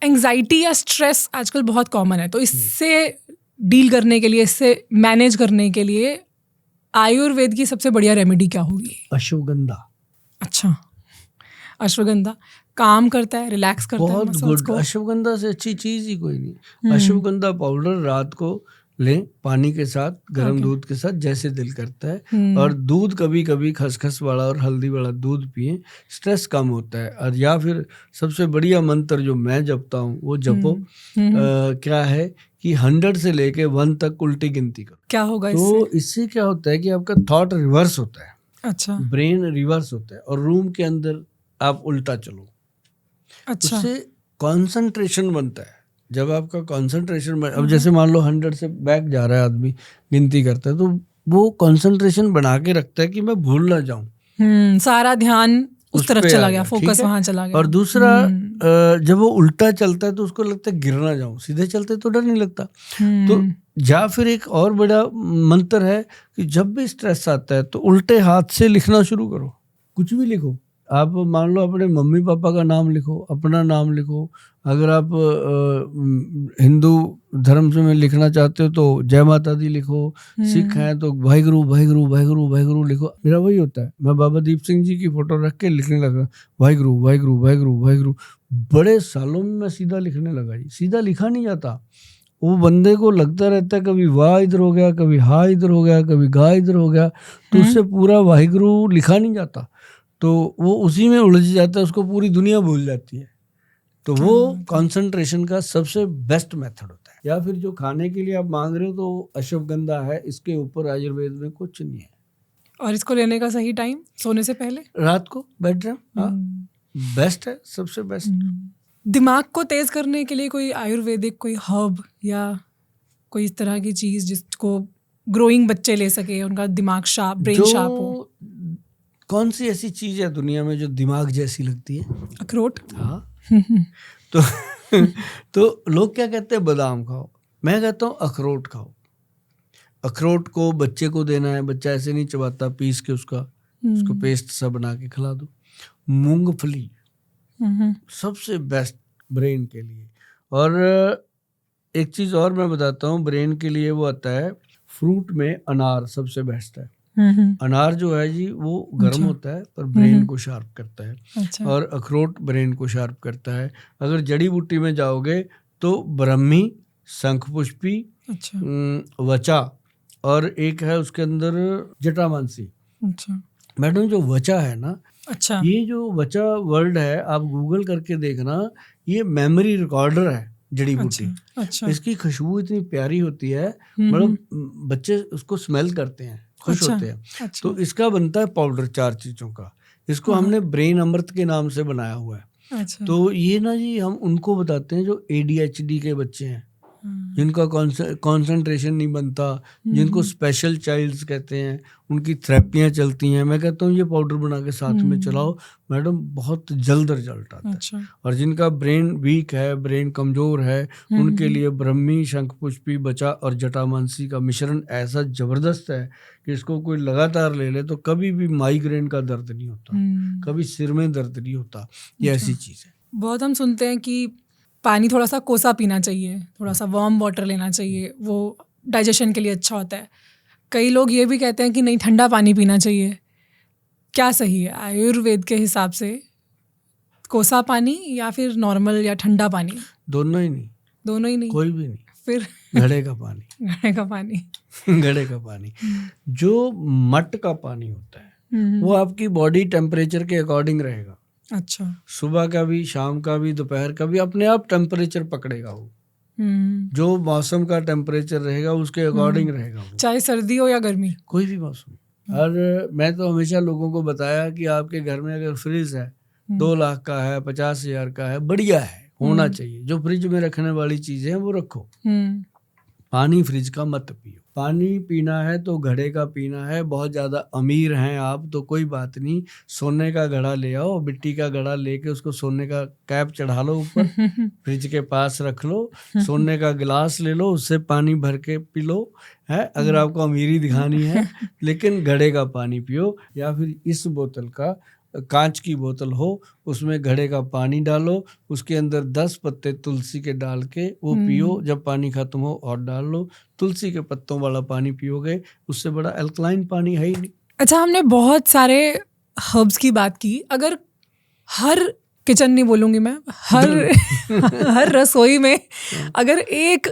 Anxiety या stress आजकल बहुत कॉमन है, तो इससे डील करने के लिए, इससे मैनेज करने के लिए आयुर्वेद की सबसे बढ़िया रेमेडी क्या होगी? अश्वगंधा। अच्छा, अश्वगंधा काम करता है, रिलैक्स करता है बहुत मसल्स गुड। को? अश्वगंधा से अच्छी चीज ही कोई नहीं। अश्वगंधा पाउडर रात को लें पानी के साथ, गर्म दूध के साथ, जैसे दिल करता है। और दूध कभी कभी खसखस वाला और हल्दी वाला दूध पिए, स्ट्रेस कम होता है। और या फिर सबसे बढ़िया मंत्र जो मैं जपता हूँ वो जपो। क्या है कि 100 से लेके 1 तक उल्टी गिनती करो। क्या होगा तो इससे क्या होता है कि आपका थॉट रिवर्स होता है। अच्छा, ब्रेन रिवर्स होता है और रूम के अंदर आप उल्टा चलो। अच्छा, उससे कंसंट्रेशन बनता है। जब आपका कंसंट्रेशन अब जैसे मान लो 100 से बैक जा रहा है आदमी, गिनती करता है, तो वो कंसंट्रेशन बना के रखता है कि मैं भूल ना जाऊं। सारा ध्यान उस तरफ चला गया, फोकस वहां चला गया। और दूसरा जब वो उल्टा चलता है तो उसको लगता है गिर ना जाऊं। सीधे चलते तो डर नहीं लगता। तो या फिर एक और बड़ा मंत्र है कि जब भी स्ट्रेस आता है तो उल्टे हाथ से लिखना शुरू करो। कुछ भी लिखो। आप मान लो अपने मम्मी पापा का नाम लिखो, अपना नाम लिखो। अगर आप हिंदू धर्म से में लिखना चाहते हो तो जय माता दी लिखो। सिख हैं तो वाहिगुरु वाहिगुरु वाहिगुरु वाहिगुरु लिखो। मेरा वही होता है, मैं बाबा दीप सिंह जी की फोटो रख के लिखने लगा वाहिगुरु वाहिगुरु वाहिगुरु वाहिगुरु। बड़े सालों में मैं सीधा लिखने लगा जी। सीधा लिखा नहीं जाता, वो बंदे को लगता रहता है कभी वाह इधर हो गया, कभी हा इधर हो गया, कभी गा इधर हो गया, तो उससे पूरा वाहिगुरु लिखा नहीं जाता। तो वो उसी में उलझ जाता है, उसको पूरी दुनिया भूल जाती है। तो वो कंसंट्रेशन का सबसे बेस्ट मेथड होता है। या फिर जो खाने के लिए आप मांग रहे हो तो अश्वगंधा है, इसके ऊपर आयुर्वेद में कुछ नहीं है। और इसको लेने का सही टाइम सोने से पहले, रात को बेड टाइम। हाँ, बेस्ट है, सबसे बेस्ट। दिमाग को तेज करने के लिए कोई आयुर्वेदिक कोई हर्ब या कोई इस तरह की चीज जिसको ग्रोइंग बच्चे ले सके, उनका दिमाग शार्प, ब्रेन शार्प हो? कौन सी ऐसी चीज है दुनिया में जो दिमाग जैसी लगती है? अखरोट। हाँ। तो लोग क्या कहते हैं, बादाम खाओ। मैं कहता हूँ अखरोट खाओ। अखरोट को बच्चे को देना है, बच्चा ऐसे नहीं चबाता, पीस के उसको पेस्ट सा बना के खिला दो। मूंगफली सबसे बेस्ट ब्रेन के लिए। और एक चीज और मैं बताता हूँ ब्रेन के लिए, वो आता है फ्रूट में अनार सबसे बेस्ट है। अनार जो है जी वो गर्म होता है पर ब्रेन को शार्प करता है। और अखरोट ब्रेन को शार्प करता है। अगर जड़ी बूटी में जाओगे तो ब्रह्मी, शंखपुष्पी, वचा, और एक है उसके अंदर जटामांसी। मैडम जो वचा है ना, ये जो वचा वर्ड है आप गूगल करके देखना, ये मेमोरी रिकॉर्डर है जड़ी बूटी। इसकी खुशबू इतनी प्यारी होती है, मतलब बच्चे उसको स्मेल करते हैं, खुश होते हैं। तो इसका बनता है पाउडर 4 चीजों का। इसको हमने ब्रेन अमृत के नाम से बनाया हुआ है। तो ये ना जी हम उनको बताते हैं जो ADHD के बच्चे हैं, जिनका कंसंट्रेशन नहीं बनता, जिनको स्पेशल चाइल्ड्स कहते हैं, उनकी थेरेपियां चलती हैं। मैं कहता हूँ ये पाउडर बना के साथ में चलाओ मैडम, बहुत जल्द रिजल्ट आता है। और जिनका ब्रेन वीक है, ब्रेन कमजोर है, उनके लिए ब्रह्मी, शंखपुष्पी, बचा और जटामांसी का मिश्रण ऐसा जबरदस्त है कि इसको कोई लगातार ले ले तो कभी भी माइग्रेन का दर्द नहीं होता, कभी सिर में दर्द नहीं होता। ये ऐसी चीज है। बहुत हम सुनते हैं कि पानी थोड़ा सा कोसा पीना चाहिए, थोड़ा सा वार्म वाटर लेना चाहिए, वो डाइजेशन के लिए अच्छा होता है। कई लोग ये भी कहते हैं कि नहीं, ठंडा पानी पीना चाहिए। क्या सही है आयुर्वेद के हिसाब से, कोसा पानी या फिर नॉर्मल या ठंडा पानी? दोनों ही नहीं। दोनों ही नहीं? कोई भी नहीं। फिर घड़े का पानी। घड़े का पानी। घड़े का पानी जो मट का पानी होता है वो आपकी बॉडी टेम्परेचर के अकॉर्डिंग रहेगा। अच्छा। सुबह का भी, शाम का भी, दोपहर का भी अपने आप टेम्परेचर पकड़ेगा वो। जो मौसम का टेम्परेचर रहेगा उसके अकॉर्डिंग रहेगा वो, चाहे सर्दी हो या गर्मी, कोई भी मौसम। और मैं तो हमेशा लोगों को बताया कि आपके घर में अगर फ्रिज है 2 लाख का है, 50,000 का है, बढ़िया है, होना चाहिए। जो फ्रिज में रखने वाली चीजें हैं वो रखो। पानी फ्रिज का मत पियो। पानी पीना है तो घड़े का पीना है। बहुत ज़्यादा अमीर हैं आप तो कोई बात नहीं, सोने का घड़ा ले आओ, मिट्टी का घड़ा लेके उसको सोने का कैप चढ़ा लो ऊपर, फ्रिज के पास रख लो, सोने का गिलास ले लो, उससे पानी भर के पी लो, है अगर आपको अमीरी दिखानी है। लेकिन घड़े का पानी पियो, या फिर इस बोतल का कांच की बोतल हो, उसमें घड़े का पानी डालो, उसके अंदर 10 पत्ते तुलसी के डाल के वो पियो, जब पानी खत्म हो और डाल लो। तुलसी के पत्तों वाला पानी पियोगे, उससे बड़ा अल्कलाइन पानी है ही नहीं। अच्छा, हमने बहुत सारे हर्ब्स की बात की, अगर हर किचन नहीं बोलूँगी मैं, हर रसोई में अगर एक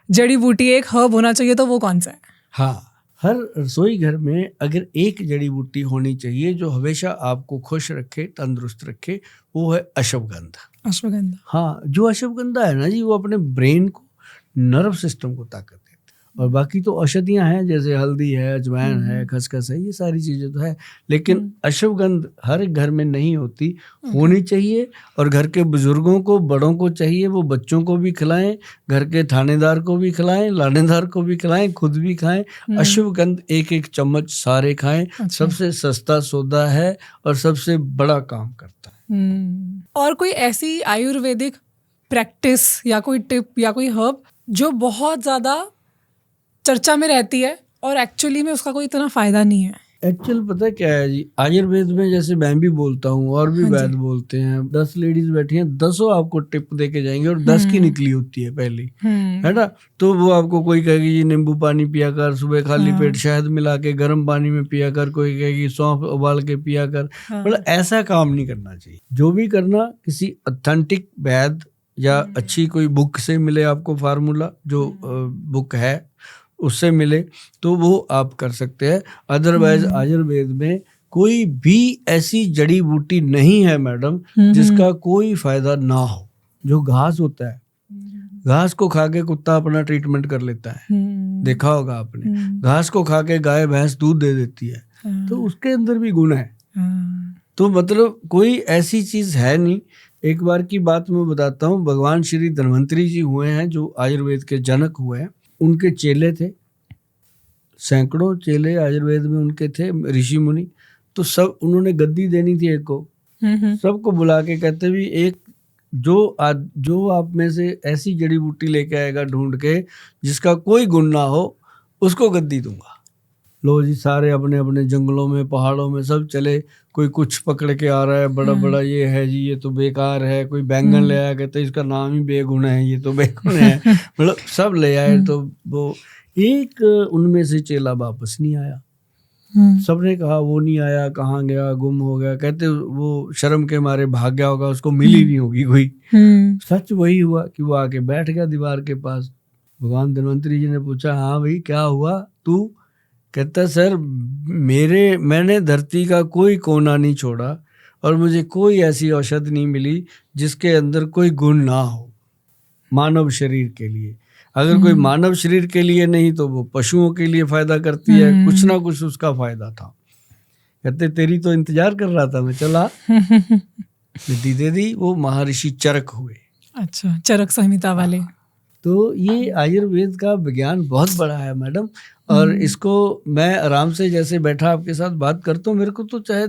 जड़ी बूटी, एक हर्ब होना चाहिए तो वो कौन सा है? हाँ, हर रसोई घर में अगर एक जड़ी बूटी होनी चाहिए जो हमेशा आपको खुश रखे, तंदुरुस्त रखे, वो है अश्वगंधा। अश्वगंधा। हाँ, जो अश्वगंधा है ना जी, वो अपने ब्रेन को, नर्व सिस्टम को ताकत देती है। और बाकी तो औषधियाँ हैं, जैसे हल्दी है, अजवाइन है, खसखस है, ये सारी चीज़ें तो है, लेकिन अश्वगंध हर एक घर में नहीं होती, होनी चाहिए। और घर के बुजुर्गों को, बड़ों को चाहिए, वो बच्चों को भी खिलाएं, घर के थानेदार को भी खिलाएं, लानेदार को भी खिलाएं, खुद भी खाएं। अश्वगंध एक एक चम्मच सारे खाएं। सबसे सस्ता सौदा है और सबसे बड़ा काम करता है। और कोई ऐसी आयुर्वेदिक प्रैक्टिस या कोई टिप या कोई हर्ब जो बहुत ज़्यादा चर्चा में रहती है और एक्चुअली में उसका कोई इतना फायदा नहीं है? एक्चुअल पता क्या है जी, आयुर्वेद में जैसे मैं भी बोलता हूँ और भी वैद्य बोलते हैं, 10 लेडीज बैठी हैं, 10 आपको टिप दे के जाएंगे और 10 की निकली होती है पहली, है ना। तो वो आपको कोई कहेगी जी नींबू पानी पिया कर, सुबह खाली पेट शहद मिला के गर्म पानी में पिया कर, कोई कहेगी सौंफ उबाल के पिया कर। मतलब ऐसा काम नहीं करना चाहिए। जो भी करना किसी ऑथेंटिक वैद्य या अच्छी कोई बुक से मिले, आपको फार्मूला जो बुक है उससे मिले तो वो आप कर सकते हैं। अदरवाइज आयुर्वेद में कोई भी ऐसी जड़ी बूटी नहीं है मैडम जिसका कोई फायदा ना हो। जो घास होता है, घास को खा के कुत्ता अपना ट्रीटमेंट कर लेता है, देखा होगा आपने। घास को खा के गाय भैंस दूध दे देती है, तो उसके अंदर भी गुण है। तो मतलब कोई ऐसी चीज है नहीं। एक बार की बात मैं बताता हूँ, भगवान श्री धन्वंतरी जी हुए हैं जो आयुर्वेद के जनक हुए हैं, उनके चेले थे, सैकड़ों चेले आयुर्वेद में उनके थे, ऋषि मुनि। तो सब उन्होंने गद्दी देनी थी एक को, सबको बुला के कहते भी एक जो आप में से ऐसी जड़ी बूटी लेके आएगा ढूंढ के जिसका कोई गुण ना हो, उसको गद्दी दूंगा। लो जी, सारे अपने अपने जंगलों में, पहाड़ों में सब चले। कोई कुछ पकड़ के आ रहा है, बड़ा बड़ा ये है जी, ये तो बेकार है। कोई बैंगन ले आया, कहते इसका नाम ही बेगुण है, ये तो बेगुण है। मतलब सब ले आए। तो वो एक उनमें से चेला वापस नहीं आया। सबने कहा वो नहीं आया, कहाँ गया, गुम हो गया। कहते वो शर्म के मारे भाग गया होगा, उसको मिली नहीं होगी कोई। सच वही हुआ कि वो आके बैठ गया दीवार के पास। भगवान धन्वंतरी जी ने पूछा, हाँ भाई क्या हुआ तू? कहता सर मैंने धरती का कोई कोना नहीं छोड़ा और मुझे कोई ऐसी औषधि नहीं मिली जिसके अंदर कोई गुण ना हो मानव शरीर के लिए। अगर कोई मानव शरीर के लिए नहीं तो वो पशुओं के लिए फायदा करती है, कुछ ना कुछ उसका फायदा था। कहते तेरी तो इंतजार कर रहा था मैं, चला दे दी। वो महर्षि चरक हुए। अच्छा, चरक संहिता वाले। तो ये आयुर्वेद का विज्ञान बहुत बड़ा है मैडम, और इसको मैं आराम से जैसे बैठा आपके साथ बात करता हूँ, मेरे को तो चाहे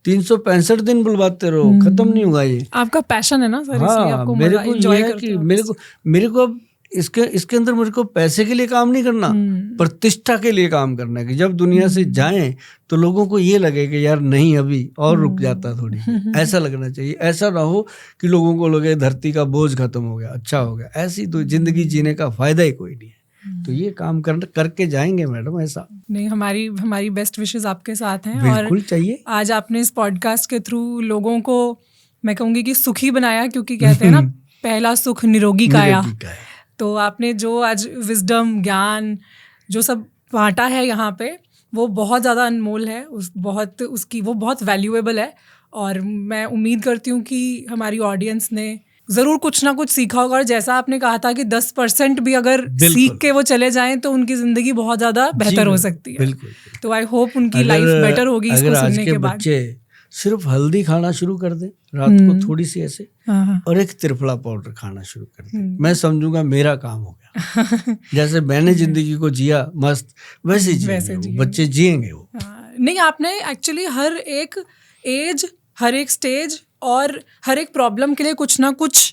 365 दिन बुलवाते रहो, खत्म नहीं होगा ये। आपका पैशन है ना सर, हाँ, आपको मेरे को ये है कि मेरे को अब इसके अंदर मेरे को पैसे के लिए काम नहीं करना, प्रतिष्ठा के लिए काम करना है कि जब दुनिया से जाएं तो लोगों को ये लगे कि यार नहीं अभी और रुक जाता थोड़ी। ऐसा लगना चाहिए। ऐसा ना हो कि लोगों को लगे धरती का बोझ खत्म हो गया, अच्छा हो गया। ऐसी तो जिंदगी जीने का फायदा ही कोई नहीं है। तो ये काम करके जाएंगे मैडम। ऐसा नहीं, हमारी बेस्ट विशेस आपके साथ हैं। बिल्कुल चाहिए। आज आपने इस पॉडकास्ट के थ्रू लोगों को, मैं कहूँगी कि सुखी बनाया, क्योंकि कहते हैं ना पहला सुख निरोगी काया। तो आपने जो आज विजडम, ज्ञान जो सब बांटा है यहाँ पे, वो बहुत ज़्यादा अनमोल है, वो बहुत वैल्यूएबल है। और मैं उम्मीद करती हूँ कि हमारी ऑडियंस ने ज़रूर कुछ ना कुछ सीखा होगा। और जैसा आपने कहा था कि 10% भी अगर सीख के वो चले जाएं तो उनकी ज़िंदगी बहुत ज़्यादा बेहतर हो सकती है। बिल्कुल। तो आई होप उनकी लाइफ बेटर होगी इसको सुनने के बाद। बच्चे सिर्फ हल्दी खाना शुरू कर दें रात को थोड़ी सी ऐसे, और एक त्रिफला पाउडर खाना शुरू कर दें, मैं समझूंगा मेरा काम हो गया। जैसे मैंने जिंदगी को जिया मस्त, वैसे जिएंगे बच्चे, जिएंगे वो। नहीं, आपने एक्चुअली हर एक एज, हर एक स्टेज और हर एक प्रॉब्लम के लिए कुछ ना कुछ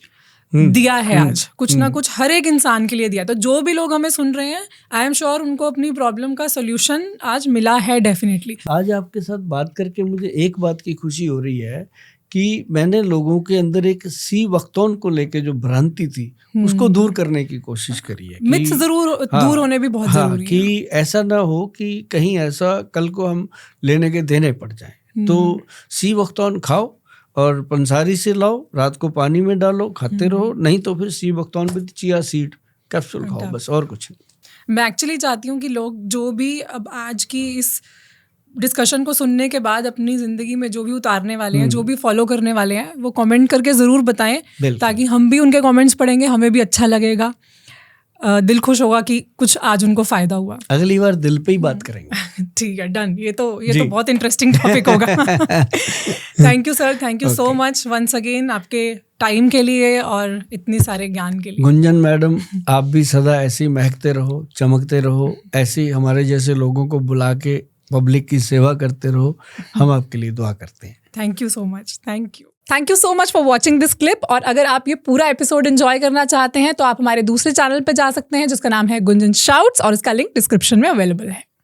दिया है आज, कुछ ना कुछ हर एक इंसान के लिए दिया। तो जो भी लोग हमें सुन रहे हैं, आई एम श्योर उनको अपनी प्रॉब्लम का सोल्यूशन आज मिला है डेफिनेटली। आज आपके साथ बात करके मुझे एक बात की खुशी हो रही है कि मैंने लोगों के अंदर एक सी वक्तौन को लेके जो भ्रांति थी उसको दूर करने की कोशिश करी है। मिथ्स जरूर दूर होने भी बहुत जरूरी है कि ऐसा ना हो कि कहीं ऐसा कल को हम लेने के देने पड़ जाए। तो सी वक्तौन खाओ और पंसारी से लाओ, रात को पानी में डालो, खाते रहो, नहीं तो फिर सी वक्तौन विद चिया सीड कैप्सूल खाओ, बस और कुछ नहीं। मैं एक्चुअली चाहती हूँ कि लोग जो भी अब आज की इस डिस्कशन को सुनने के बाद अपनी ज़िंदगी में जो भी उतारने वाले हैं, जो भी फॉलो करने वाले हैं, वो कमेंट करके ज़रूर बताएं, ताकि हम भी उनके कमेंट्स पढ़ेंगे, हमें भी अच्छा लगेगा, दिल खुश होगा कि कुछ आज उनको फ़ायदा हुआ। अगली बार दिल पे ही बात करेंगे। ठीक है, डन। ये तो बहुत इंटरेस्टिंग टॉपिक होगा। Thank you sir, thank you so much once again आपके टाइम के लिए और इतनी सारे ज्ञान के लिए। गुंजन मैडम, आप भी सदा ऐसे ही महकते रहो, चमकते रहो, ऐसे ही हमारे जैसे लोगों को बुला के पब्लिक की सेवा करते रहो। हम आपके लिए दुआ करते हैं। Thank you so much. Thank you so much for watching this clip. और अगर आप ये पूरा एपिसोड एंजॉय करना चाहते हैं तो आप हमारे दूसरे चैनल पे जा सकते हैं जिसका नाम है गुंजन शाउट्स, और इसका लिंक डिस्क्रिप्शन में अवेलेबल है।